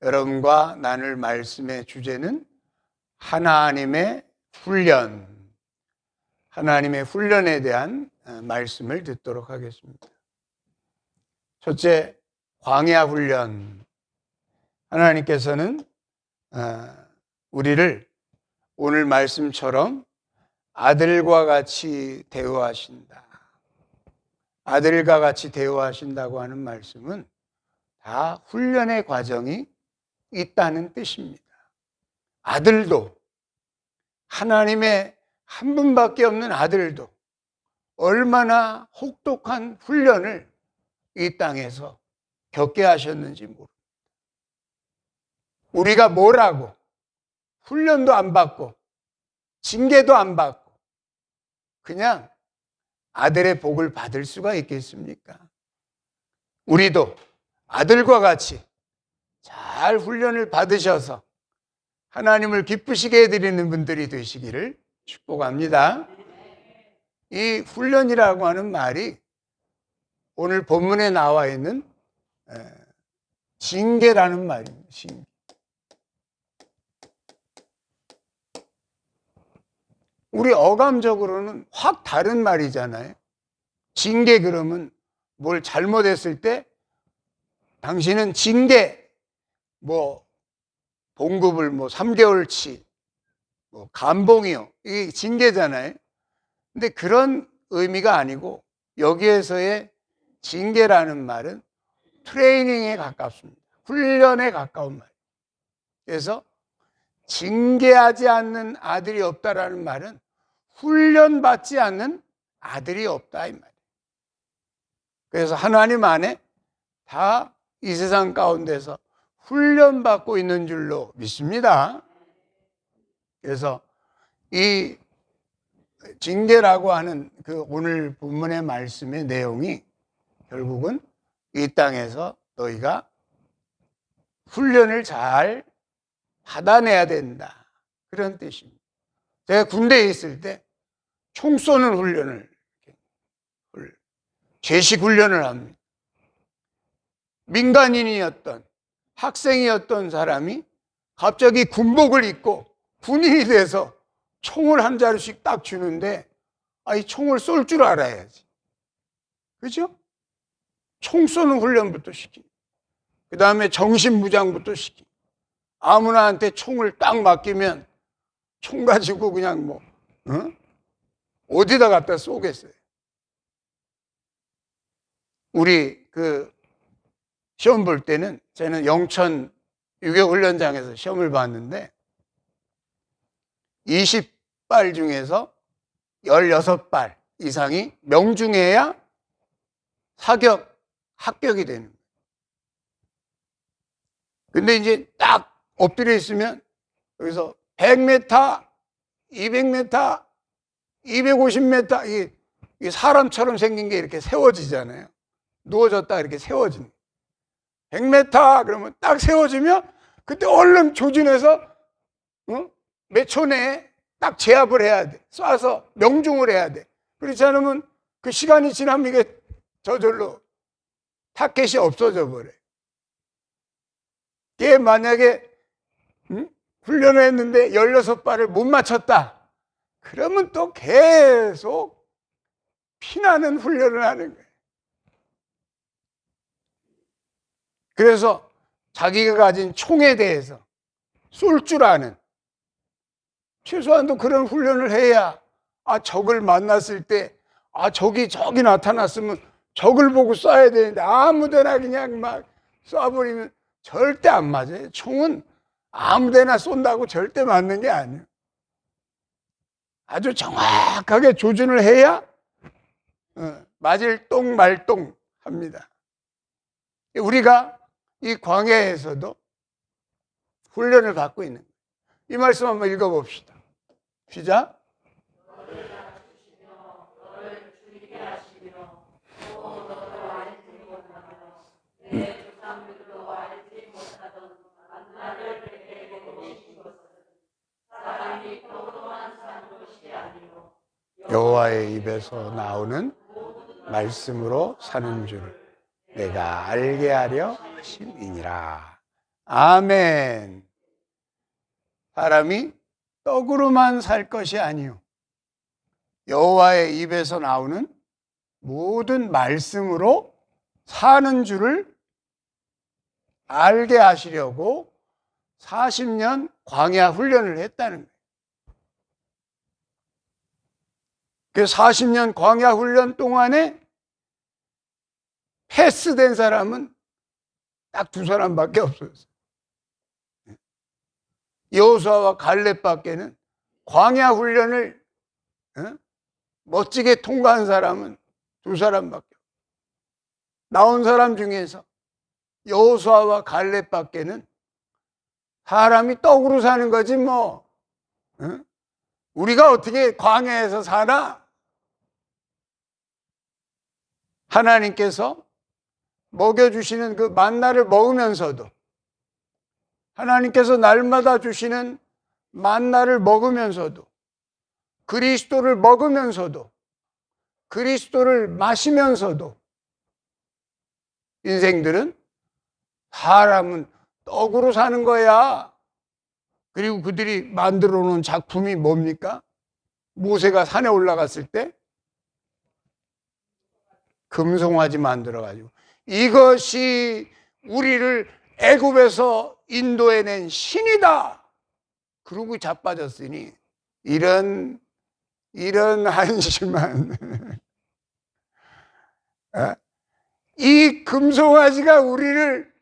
여러분과 나눌 말씀의 주제는 하나님의 훈련, 하나님의 훈련에 대한 말씀을 듣도록 하겠습니다. 첫째, 광야 훈련. 하나님께서는 우리를 오늘 말씀처럼 아들과 같이 대우하신다. 아들과 같이 대우하신다고 하는 말씀은 다 훈련의 과정이 있다는 뜻입니다. 아들도, 하나님의 한 분밖에 없는 아들도 얼마나 혹독한 훈련을 이 땅에서 겪게 하셨는지 모릅니다. 우리가 뭘 하고 훈련도 안 받고 징계도 안 받고 그냥 아들의 복을 받을 수가 있겠습니까? 우리도 아들과 같이 잘 훈련을 받으셔서 하나님을 기쁘시게 해드리는 분들이 되시기를 축복합니다. 이 훈련이라고 하는 말이 오늘 본문에 나와 있는 징계라는 말입니다. 징계. 우리 어감적으로는 확 다른 말이잖아요. 징계 그러면 뭘 잘못했을 때 당신은 징계, 봉급을 3개월치, 감봉이요. 이게 징계잖아요. 근데 그런 의미가 아니고 여기에서의 징계라는 말은 트레이닝에 가깝습니다. 훈련에 가까운 말. 그래서 징계하지 않는 아들이 없다라는 말은 훈련받지 않는 아들이 없다 이 말이에요. 그래서 하나님 안에 다 이 세상 가운데서 훈련받고 있는 줄로 믿습니다. 그래서 이 징계라고 하는 그 오늘 본문의 말씀의 내용이 결국은 이 땅에서 너희가 훈련을 잘 받아내야 된다. 그런 뜻입니다. 제가 군대에 있을 때 총 쏘는 훈련을, 제식 훈련을 합니다. 민간인이었던 학생이었던 사람이 갑자기 군복을 입고 군인이 돼서 총을 한 자루씩 딱 주는데 이 총을 쏠 줄 알아야지. 그죠? 총 쏘는 훈련부터 시키고 그 다음에 정신무장부터 시키고 아무나한테 총을 딱 맡기면 총 가지고 그냥 어디다 갖다 쏘겠어요. 우리 시험 볼 때는 저는 영천 유격훈련장에서 시험을 봤는데 20발 중에서 16발 이상이 명중해야 합격이 되는 거예요. 근데 이제 딱 엎드려 있으면 여기서 100m, 200m, 250m 이 사람처럼 생긴 게 이렇게 세워지잖아요. 누워졌다 이렇게 세워지는 100m 그러면 딱 세워지면 그때 얼른 조준해서 몇 초 내에 딱 제압을 해야 돼. 쏴서 명중을 해야 돼. 그렇지 않으면 그 시간이 지나면 이게 저절로 타켓이 없어져 버려요. 걔 만약에 훈련을 했는데 16발을 못 맞췄다. 그러면 또 계속 피나는 훈련을 하는 거예요. 그래서 자기가 가진 총에 대해서 쏠 줄 아는 최소한도 그런 훈련을 해야 적을 만났을 때 적이 나타났으면 적을 보고 쏴야 되는데 아무데나 그냥 막 쏴버리면 절대 안 맞아요. 총은 아무데나 쏜다고 절대 맞는 게 아니에요. 아주 정확하게 조준을 해야 맞을 똥 말똥 합니다. 우리가 이 광야에서도 훈련을 받고 있는 거예요. 이 말씀 한번 읽어봅시다. 시작. 여호와의 입에서 나오는 말씀으로 사는 줄 내가 알게 하려 하심이니라. 아멘. 사람이 떡으로만 살 것이 아니요 여호와의 입에서 나오는 모든 말씀으로 사는 줄을 알게 하시려고 40년 광야 훈련을 했다는 거예요. 그 40년 광야 훈련 동안에 패스된 사람은 딱 두 사람밖에 없었어요. 여호수아와 갈렙밖에는 광야 훈련을 멋지게 통과한 사람은 두 사람밖에 없어요. 나온 사람 중에서 여호수아와 갈렙밖에는 사람이 떡으로 사는 거지 뭐 우리가 어떻게 광야에서 사나? 하나님께서 먹여주시는 그 만나를 먹으면서도, 하나님께서 날마다 주시는 만나를 먹으면서도, 그리스도를 먹으면서도, 그리스도를 마시면서도 인생들은 사람은 떡으로 사는 거야. 그리고 그들이 만들어 놓은 작품이 뭡니까? 모세가 산에 올라갔을 때 금송아지 만들어가지고 이것이 우리를 애굽에서 인도해낸 신이다. 그러고 자빠졌으니 이런 한심한 이 금송아지가 우리를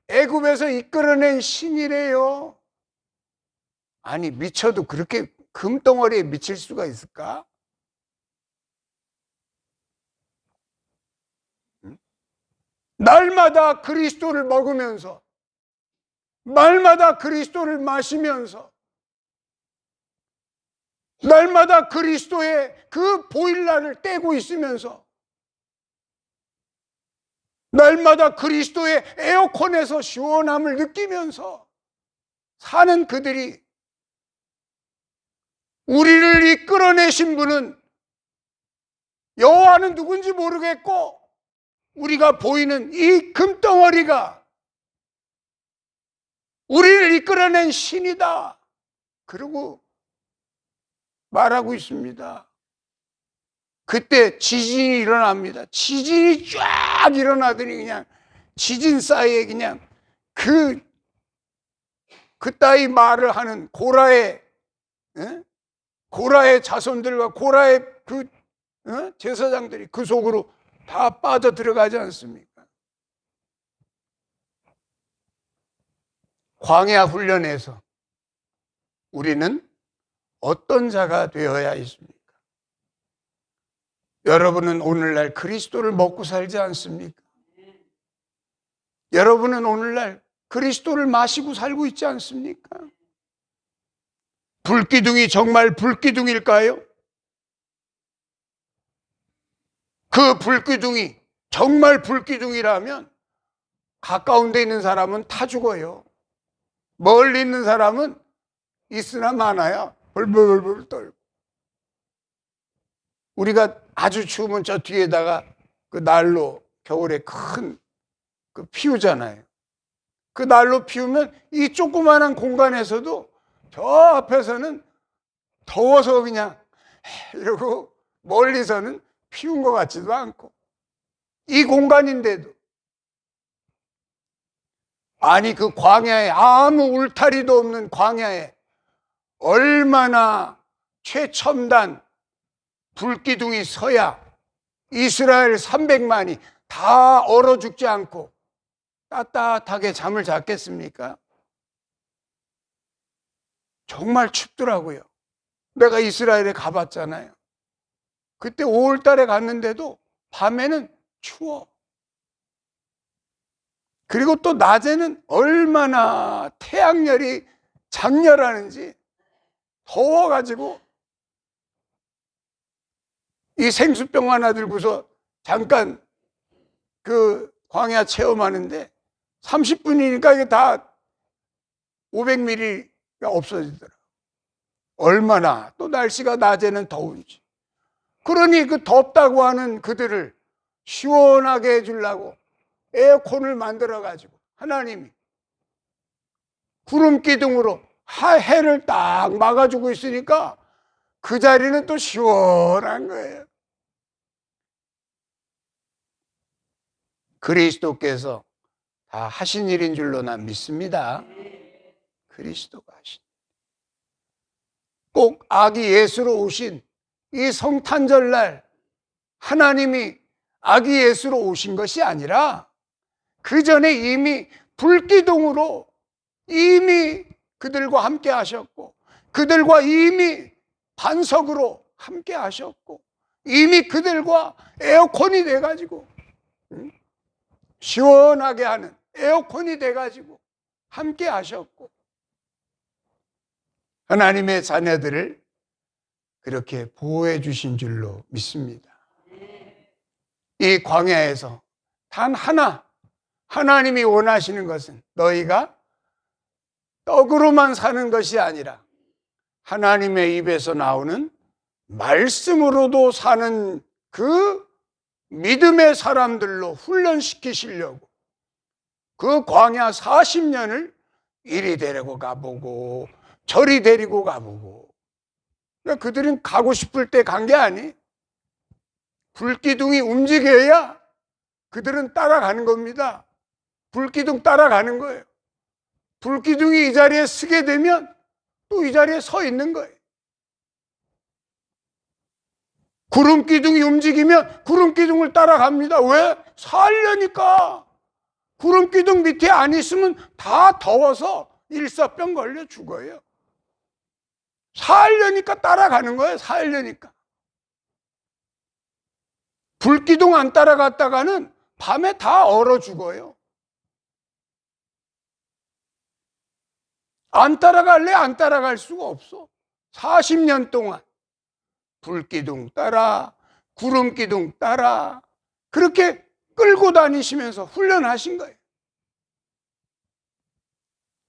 애굽에서 이끌어낸 신이래요. 아니 미쳐도 그렇게 금덩어리에 미칠 수가 있을까? 날마다 그리스도를 먹으면서, 날마다 그리스도를 마시면서, 날마다 그리스도의 그 보일러를 떼고 있으면서, 날마다 그리스도의 에어컨에서 시원함을 느끼면서 사는 그들이, 우리를 이끌어내신 분은 여호와는 누군지 모르겠고 우리가 보이는 이 금덩어리가 우리를 이끌어낸 신이다. 그러고 말하고 있습니다. 그때 지진이 일어납니다. 지진이 쫙 일어나더니 그냥 지진 사이에 그냥 그따위 말을 하는 고라의 자손들과 고라의 제사장들이 그 속으로 다 빠져 들어가지 않습니까? 광야 훈련에서 우리는 어떤 자가 되어야 있습니까? 여러분은 오늘날 그리스도를 먹고 살지 않습니까? 여러분은 오늘날 그리스도를 마시고 살고 있지 않습니까? 불기둥이 정말 불기둥일까요? 그 불기둥이 정말 불기둥이라면 가까운 데 있는 사람은 타 죽어요. 멀리 있는 사람은 있으나 마나야 벌벌벌 떨고. 우리가 아주 추우면 저 뒤에다가 그 난로 겨울에 큰 그 피우잖아요. 그 난로 피우면 이 조그마한 공간에서도 저 앞에서는 더워서 그냥 이러고 멀리서는 피운 것 같지도 않고, 이 공간인데도 아니 그 광야에, 아무 울타리도 없는 광야에 얼마나 최첨단 불기둥이 서야 이스라엘 300만이 다 얼어 죽지 않고 따뜻하게 잠을 잤겠습니까? 정말 춥더라고요. 내가 이스라엘에 가봤잖아요. 그때 5월 달에 갔는데도 밤에는 추워. 그리고 또 낮에는 얼마나 태양열이 장렬하는지 더워가지고 이 생수병 하나 들고서 잠깐 그 광야 체험하는데 30분이니까 이게 다 500ml가 없어지더라. 얼마나 또 날씨가 낮에는 더운지. 그러니 그 덥다고 하는 그들을 시원하게 해주려고 에어컨을 만들어 가지고 하나님이 구름 기둥으로 해를 딱 막아주고 있으니까 그 자리는 또 시원한 거예요. 그리스도께서 다 하신 일인 줄로 난 믿습니다. 그리스도가 하신. 꼭 아기 예수로 오신 이 성탄절날 하나님이 아기 예수로 오신 것이 아니라 그 전에 이미 불기둥으로 이미 그들과 함께 하셨고, 그들과 이미 반석으로 함께 하셨고, 이미 그들과 에어컨이 돼가지고 시원하게 하는 에어컨이 돼가지고 함께 하셨고, 하나님의 자녀들을 그렇게 보호해 주신 줄로 믿습니다. 이 광야에서 단 하나 하나님이 원하시는 것은 너희가 떡으로만 사는 것이 아니라 하나님의 입에서 나오는 말씀으로도 사는 그 믿음의 사람들로 훈련시키시려고 그 광야 40년을 이리 데리고 가보고 저리 데리고 가보고. 그러니까 그들은 가고 싶을 때 간 게 아니. 불기둥이 움직여야 그들은 따라가는 겁니다. 불기둥 따라가는 거예요. 불기둥이 이 자리에 서게 되면 또 이 자리에 서 있는 거예요. 구름기둥이 움직이면 구름기둥을 따라갑니다. 왜? 살려니까. 구름기둥 밑에 안 있으면 다 더워서 일사병 걸려 죽어요. 살려니까 따라가는 거예요. 살려니까. 불기둥 안 따라갔다가는 밤에 다 얼어 죽어요. 안 따라갈래? 안 따라갈 수가 없어. 40년 동안 불기둥 따라, 구름기둥 따라 그렇게 끌고 다니시면서 훈련하신 거예요.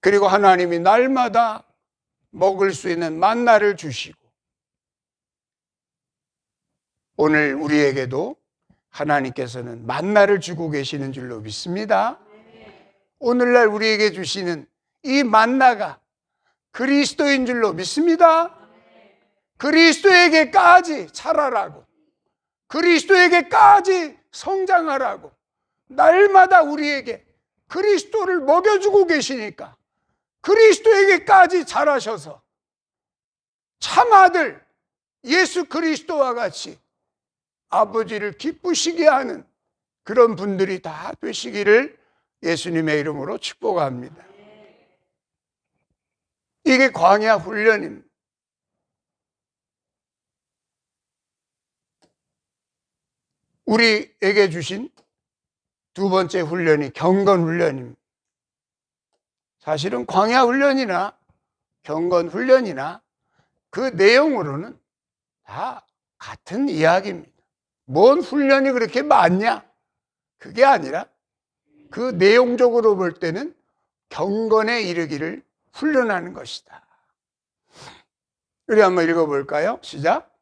그리고 하나님이 날마다 먹을 수 있는 만나를 주시고, 오늘 우리에게도 하나님께서는 만나를 주고 계시는 줄로 믿습니다. 오늘날 우리에게 주시는 이 만나가 그리스도인 줄로 믿습니다. 그리스도에게까지 자라라고, 그리스도에게까지 성장하라고 날마다 우리에게 그리스도를 먹여주고 계시니까 그리스도에게까지 자라셔서 참아들 예수 그리스도와 같이 아버지를 기쁘시게 하는 그런 분들이 다 되시기를 예수님의 이름으로 축복합니다. 이게 광야 훈련입니다. 우리에게 주신 두 번째 훈련이 경건 훈련입니다. 사실은 광야 훈련이나 경건 훈련이나 그 내용으로는 다 같은 이야기입니다. 뭔 훈련이 그렇게 많냐? 그게 아니라 그 내용적으로 볼 때는 경건에 이르기를 훈련하는 것이다. 우리 한번 읽어볼까요? 시작.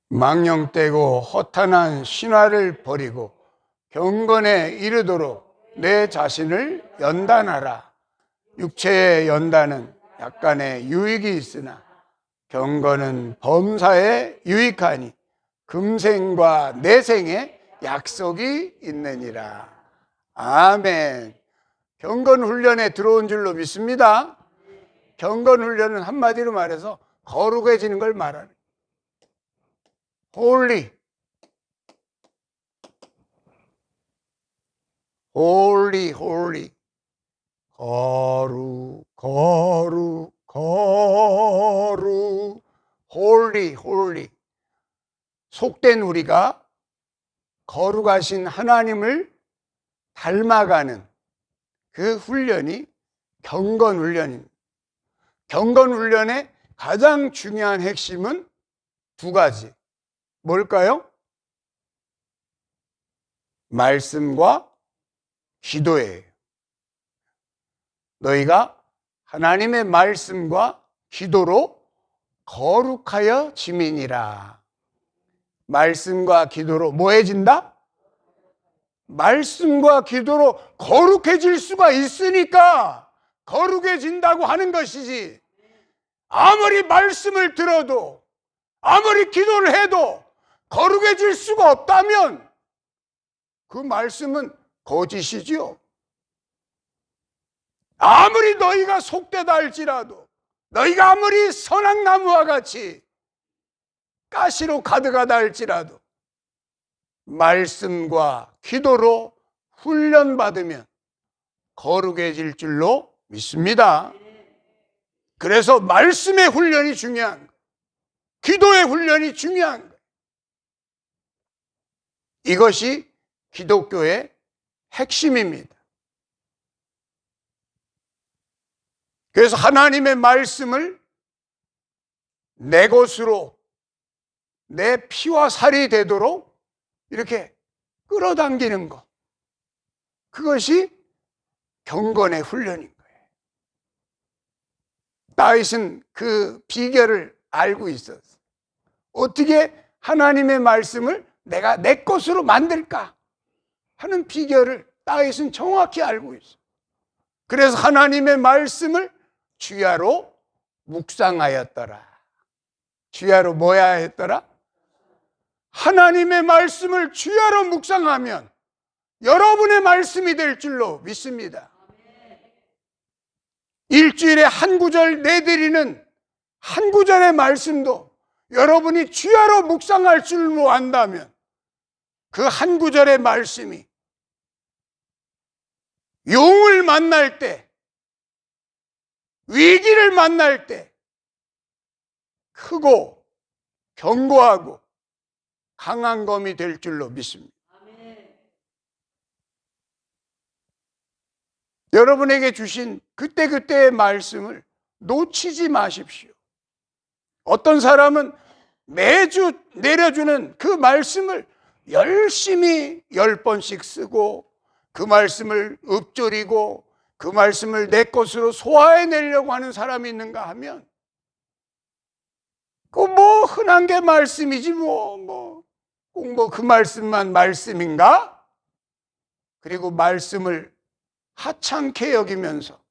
망령되고 허탄한 신화를 버리고 경건에 이르도록 내 자신을 연단하라. 육체의 연단은 약간의 유익이 있으나 경건은 범사에 유익하니 금생과 내생에 약속이 있느니라. 아멘. 경건 훈련에 들어온 줄로 믿습니다. 경건 훈련은 한마디로 말해서 거룩해지는 걸 말하는 holy, holy, holy. 거룩, 거룩, 거룩. holy, holy. 속된 우리가 거룩하신 하나님을 닮아가는 그 훈련이 경건 훈련입니다. 경건 훈련의 가장 중요한 핵심은 두 가지. 뭘까요? 말씀과 기도예요. 너희가 하나님의 말씀과 기도로 거룩하여 지민이라. 말씀과 기도로 뭐해진다? 말씀과 기도로 거룩해질 수가 있으니까 거룩해진다고 하는 것이지, 아무리 말씀을 들어도 아무리 기도를 해도 거룩해질 수가 없다면 그 말씀은 거짓이지요. 아무리 너희가 속되다 할지라도, 너희가 아무리 선악나무와 같이 가시로 가득하다 할지라도 말씀과 기도로 훈련받으면 거룩해질 줄로 믿습니다. 그래서 말씀의 훈련이 중요한 거예요. 기도의 훈련이 중요한 거예요. 이것이 기독교의 핵심입니다. 그래서 하나님의 말씀을 내 것으로, 내 피와 살이 되도록 이렇게 끌어당기는 것, 그것이 경건의 훈련인 거예요. 다윗은 그 비결을 알고 있었어요. 어떻게 하나님의 말씀을 내가 내 것으로 만들까 하는 비결을 다윗은 정확히 알고 있어요. 그래서 하나님의 말씀을 주야로 묵상하였더라. 주야로 뭐야 했더라? 하나님의 말씀을 주야로 묵상하면 여러분의 말씀이 될 줄로 믿습니다. 일주일에 한 구절 내드리는 한 구절의 말씀도 여러분이 주야로 묵상할 줄로 안다면 그 한 구절의 말씀이 용을 만날 때, 위기를 만날 때 크고 견고하고 강한 검이 될 줄로 믿습니다. 여러분에게 주신 그때그때의 말씀을 놓치지 마십시오. 어떤 사람은 매주 내려주는 그 말씀을 열심히 10번씩 쓰고 그 말씀을 읊조리고 그 말씀을 내 것으로 소화해내려고 하는 사람이 있는가 하면 그 뭐 흔한 게 말씀이지 꼭 뭐 그 말씀만 말씀인가? 그리고 말씀을 하찮게 여기면서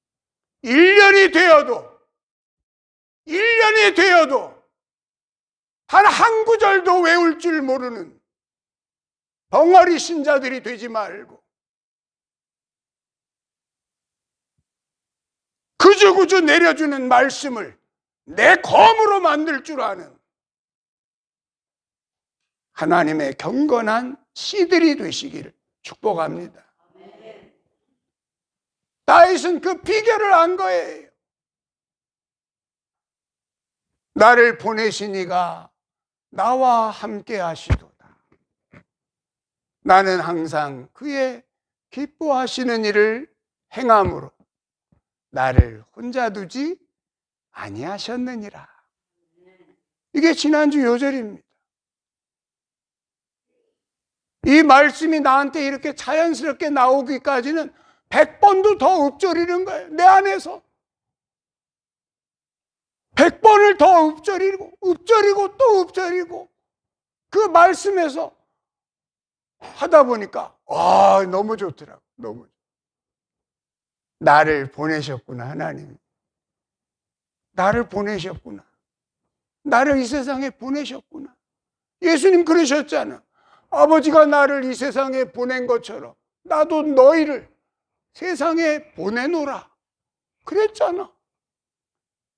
1년이 되어도 한 구절도 외울 줄 모르는 벙어리 신자들이 되지 말고 그주그주 내려주는 말씀을 내 검으로 만들 줄 아는 하나님의 경건한 씨들이 되시기를 축복합니다. 다윗은 그 비결을 안 거예요. 나를 보내신 이가 나와 함께 하시도다. 나는 항상 그의 기뻐하시는 일을 행함으로 나를 혼자 두지 아니하셨느니라. 이게 지난주 요절입니다. 이 말씀이 나한테 이렇게 자연스럽게 나오기까지는 100번도 더 읊조리는 거예요. 내 안에서 100번을 더 읊조리고 또 읊조리고 그 말씀에서 하다 보니까 너무 좋더라고. 너무 나를 보내셨구나. 하나님 나를 보내셨구나. 나를 이 세상에 보내셨구나. 예수님 그러셨잖아. 아버지가 나를 이 세상에 보낸 것처럼 나도 너희를 세상에 보내노라 그랬잖아.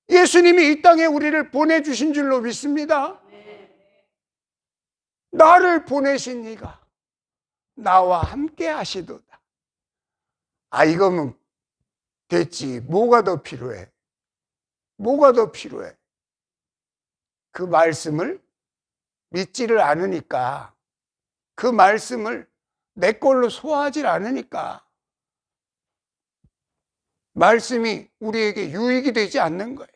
예수님이 이 땅에 우리를 보내주신 줄로 믿습니다. 나를 보내신 이가 나와 함께 하시도다. 이거면 됐지. 뭐가 더 필요해? 뭐가 더 필요해? 그 말씀을 믿지를 않으니까, 그 말씀을 내 걸로 소화하지 않으니까 말씀이 우리에게 유익이 되지 않는 거예요.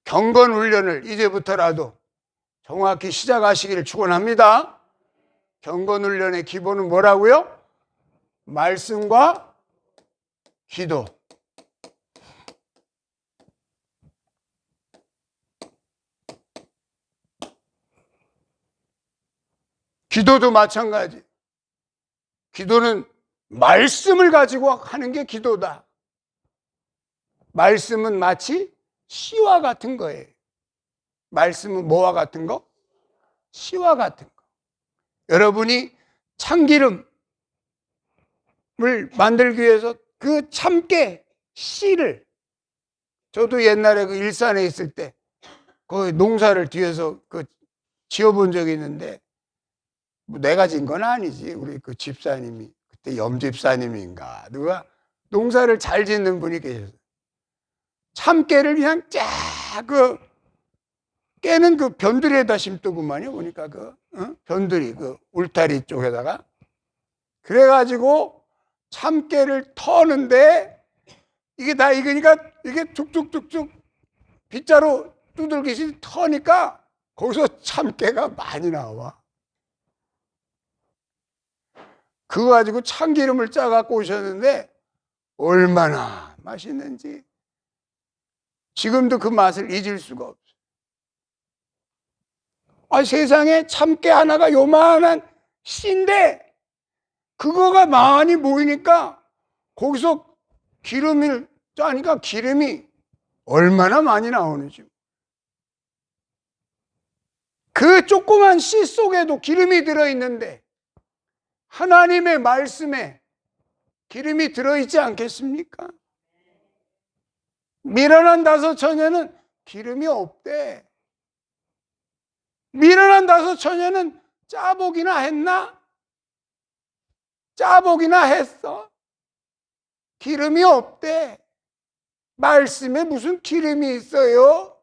경건 훈련을 이제부터라도 정확히 시작하시기를 축원합니다. 경건 훈련의 기본은 뭐라고요? 말씀과 기도. 기도도 마찬가지. 기도는 말씀을 가지고 하는 게 기도다. 말씀은 마치 씨와 같은 거예요. 말씀은 뭐와 같은 거? 씨와 같은 거. 여러분이 참기름을 만들기 위해서 그 참깨 씨를, 저도 옛날에 그 일산에 있을 때 그 농사를 뒤에서 그 지어본 적이 있는데, 뭐 내가 진 건 아니지. 우리 그 집사님이, 그때 염집사님인가 누가 농사를 잘 짓는 분이 계셨어요. 참깨를 그냥 쫙 그 깨는 그 변두리에다 심더구만요. 보니까 그 변두리 그 울타리 쪽에다가. 그래가지고 참깨를 터는데 이게 다 익으니까 이게 툭툭툭툭 빗자루 두들기시 터니까 거기서 참깨가 많이 나와. 그거 가지고 참기름을 짜갖고 오셨는데 얼마나 맛있는지 지금도 그 맛을 잊을 수가 없어요. 아, 세상에 참깨 하나가 요만한 씨인데 그거가 많이 모이니까 거기서 기름을 짜니까 기름이 얼마나 많이 나오는지. 그 조그만 씨 속에도 기름이 들어있는데 하나님의 말씀에 기름이 들어있지 않겠습니까? 미련한 다섯 처녀는 기름이 없대. 미련한 다섯 처녀는 짜보기나 했나? 짜보기나 했어? 기름이 없대. 말씀에 무슨 기름이 있어요?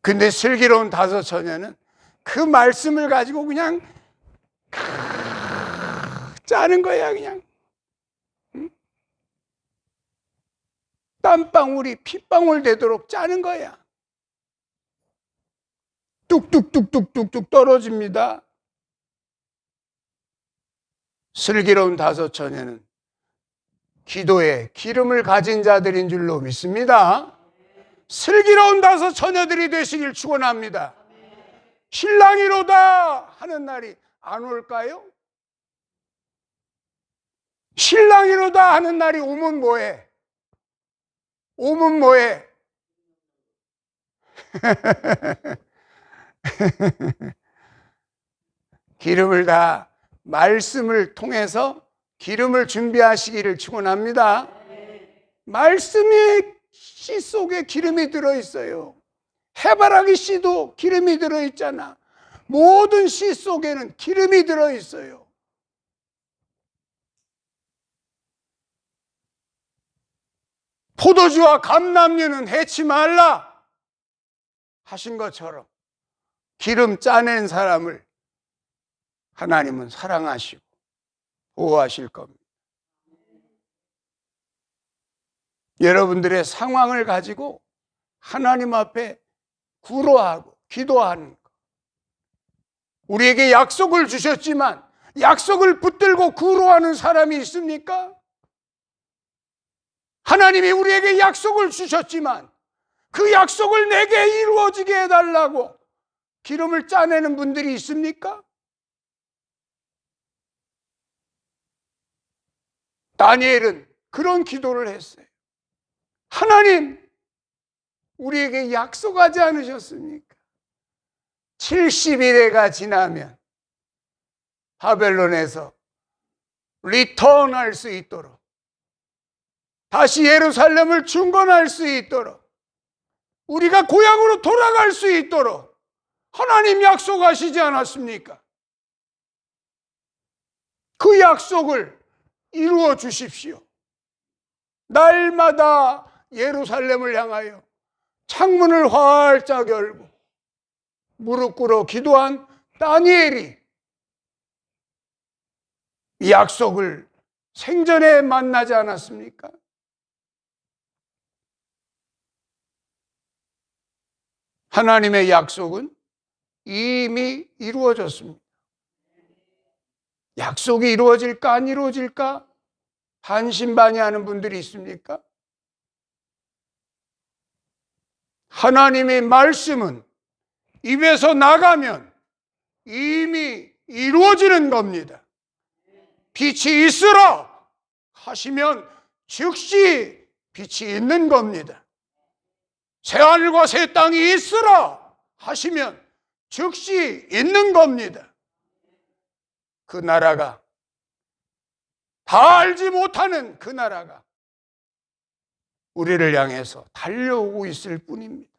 근데 슬기로운 다섯 처녀는 그 말씀을 가지고 그냥 짜는 거야, 그냥. 땀방울이 핏방울 되도록 짜는 거야. 뚝뚝뚝뚝뚝뚝 떨어집니다. 슬기로운 다섯 처녀는 기도에 기름을 가진 자들인 줄로 믿습니다. 슬기로운 다섯 처녀들이 되시길 축원합니다. 신랑이로다 하는 날이 안 올까요? 신랑이로다 하는 날이 오면 뭐해? 오면 뭐해? 기름을 다 말씀을 통해서 기름을 준비하시기를 축원합니다. 말씀의 씨 속에 기름이 들어있어요. 해바라기 씨도 기름이 들어있잖아. 모든 씨 속에는 기름이 들어있어요. 포도주와 감람류는 해치 말라 하신 것처럼 기름 짜낸 사람을 하나님은 사랑하시고 보호하실 겁니다. 여러분들의 상황을 가지고 하나님 앞에 구로하고 기도하는 것. 우리에게 약속을 주셨지만 약속을 붙들고 구로하는 사람이 있습니까? 하나님이 우리에게 약속을 주셨지만 그 약속을 내게 이루어지게 해달라고 기름을 짜내는 분들이 있습니까? 다니엘은 그런 기도를 했어요. 하나님, 우리에게 약속하지 않으셨습니까? 70일에가 지나면 바벨론에서 리턴할 수 있도록, 다시 예루살렘을 중건할 수 있도록, 우리가 고향으로 돌아갈 수 있도록 하나님 약속하시지 않았습니까? 그 약속을 이루어 주십시오. 날마다 예루살렘을 향하여 창문을 활짝 열고 무릎 꿇어 기도한 다니엘이 이 약속을 생전에 만나지 않았습니까? 하나님의 약속은 이미 이루어졌습니다. 약속이 이루어질까 안 이루어질까 반신반의하는 분들이 있습니까? 하나님의 말씀은 입에서 나가면 이미 이루어지는 겁니다. 빛이 있으라 하시면 즉시 빛이 있는 겁니다. 새하늘과 새 땅이 있으라 하시면 즉시 있는 겁니다. 그 나라가, 다 알지 못하는 그 나라가 우리를 향해서 달려오고 있을 뿐입니다.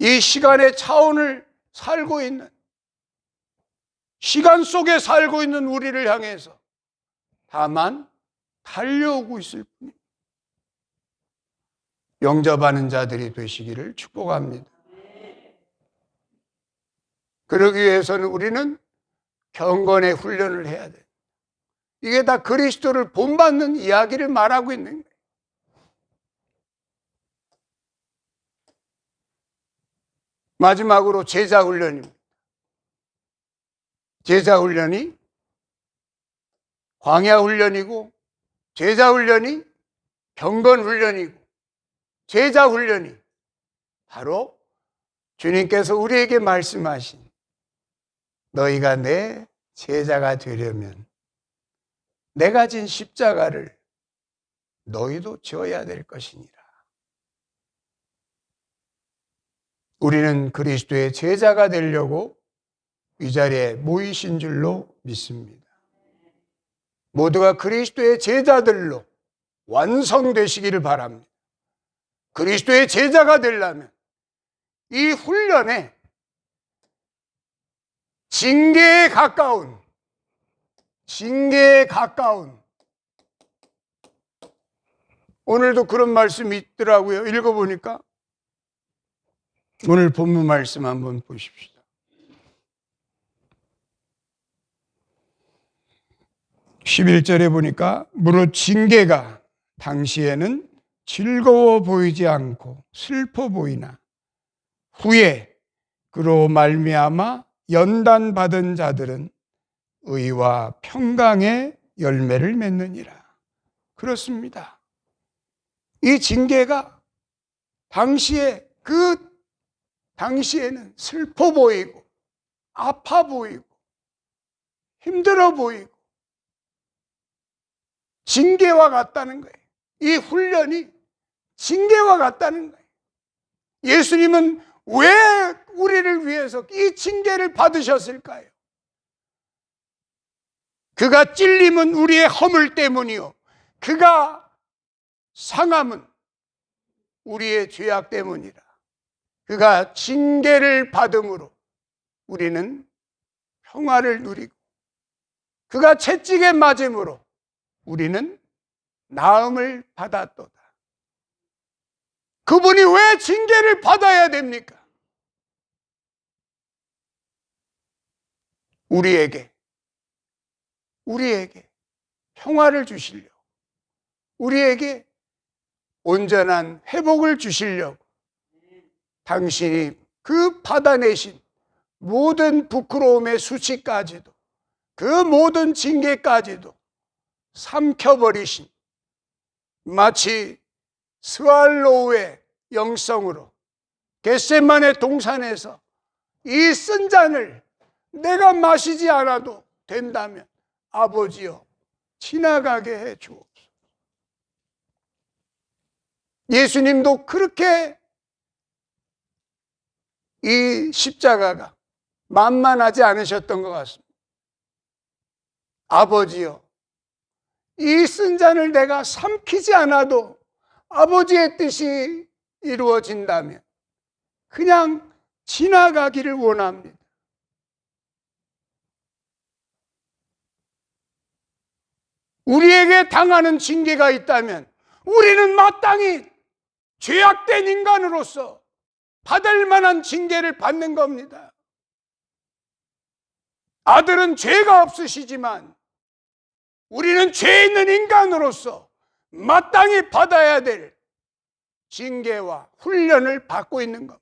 이 시간의 차원을 살고 있는, 시간 속에 살고 있는 우리를 향해서 다만 달려오고 있을 뿐입니다. 영접하는 자들이 되시기를 축복합니다. 그러기 위해서는 우리는 경건의 훈련을 해야 돼요. 이게 다 그리스도를 본받는 이야기를 말하고 있는 거예요. 마지막으로 제자훈련입니다. 제자훈련이 광야훈련이고, 제자훈련이 경건훈련이고, 제자훈련이 바로 주님께서 우리에게 말씀하신 너희가 내 제자가 되려면 내가 진 십자가를 너희도 져야 될 것이니라. 우리는 그리스도의 제자가 되려고 이 자리에 모이신 줄로 믿습니다. 모두가 그리스도의 제자들로 완성되시기를 바랍니다. 그리스도의 제자가 되려면 이 훈련에 징계에 가까운 오늘도 그런 말씀이 있더라고요. 읽어보니까 오늘 본문 말씀 한번 보십시다. 11절에 보니까 무릇 징계가 당시에는 즐거워 보이지 않고 슬퍼 보이나 후에 그로 말미암아 연단받은 자들은 의와 평강의 열매를 맺느니라. 그렇습니다. 이 징계가 당시에는 슬퍼 보이고 아파 보이고 힘들어 보이고 징계와 같다는 거예요. 이 훈련이 징계와 같다는 거예요. 예수님은 왜 우리를 위해서 이 징계를 받으셨을까요? 그가 찔림은 우리의 허물 때문이요, 그가 상함은 우리의 죄악 때문이라. 그가 징계를 받음으로 우리는 평화를 누리고, 그가 채찍에 맞음으로 우리는 나음을 받았도다. 그분이 왜 징계를 받아야 됩니까? 우리에게 평화를 주시려고, 우리에게 온전한 회복을 주시려고 당신이 그 받아내신 모든 부끄러움의 수치까지도, 그 모든 징계까지도 삼켜버리신, 마치 스왈로우의 영성으로 겟세마네 동산에서 이 쓴 잔을 내가 마시지 않아도 된다면 아버지여 지나가게 해 주옵소서. 예수님도 그렇게 이 십자가가 만만하지 않으셨던 것 같습니다. 아버지여, 이 쓴 잔을 내가 삼키지 않아도 아버지의 뜻이 이루어진다면 그냥 지나가기를 원합니다. 우리에게 당하는 징계가 있다면 우리는 마땅히 죄악된 인간으로서 받을 만한 징계를 받는 겁니다. 아들은 죄가 없으시지만 우리는 죄 있는 인간으로서 마땅히 받아야 될 징계와 훈련을 받고 있는 겁니다.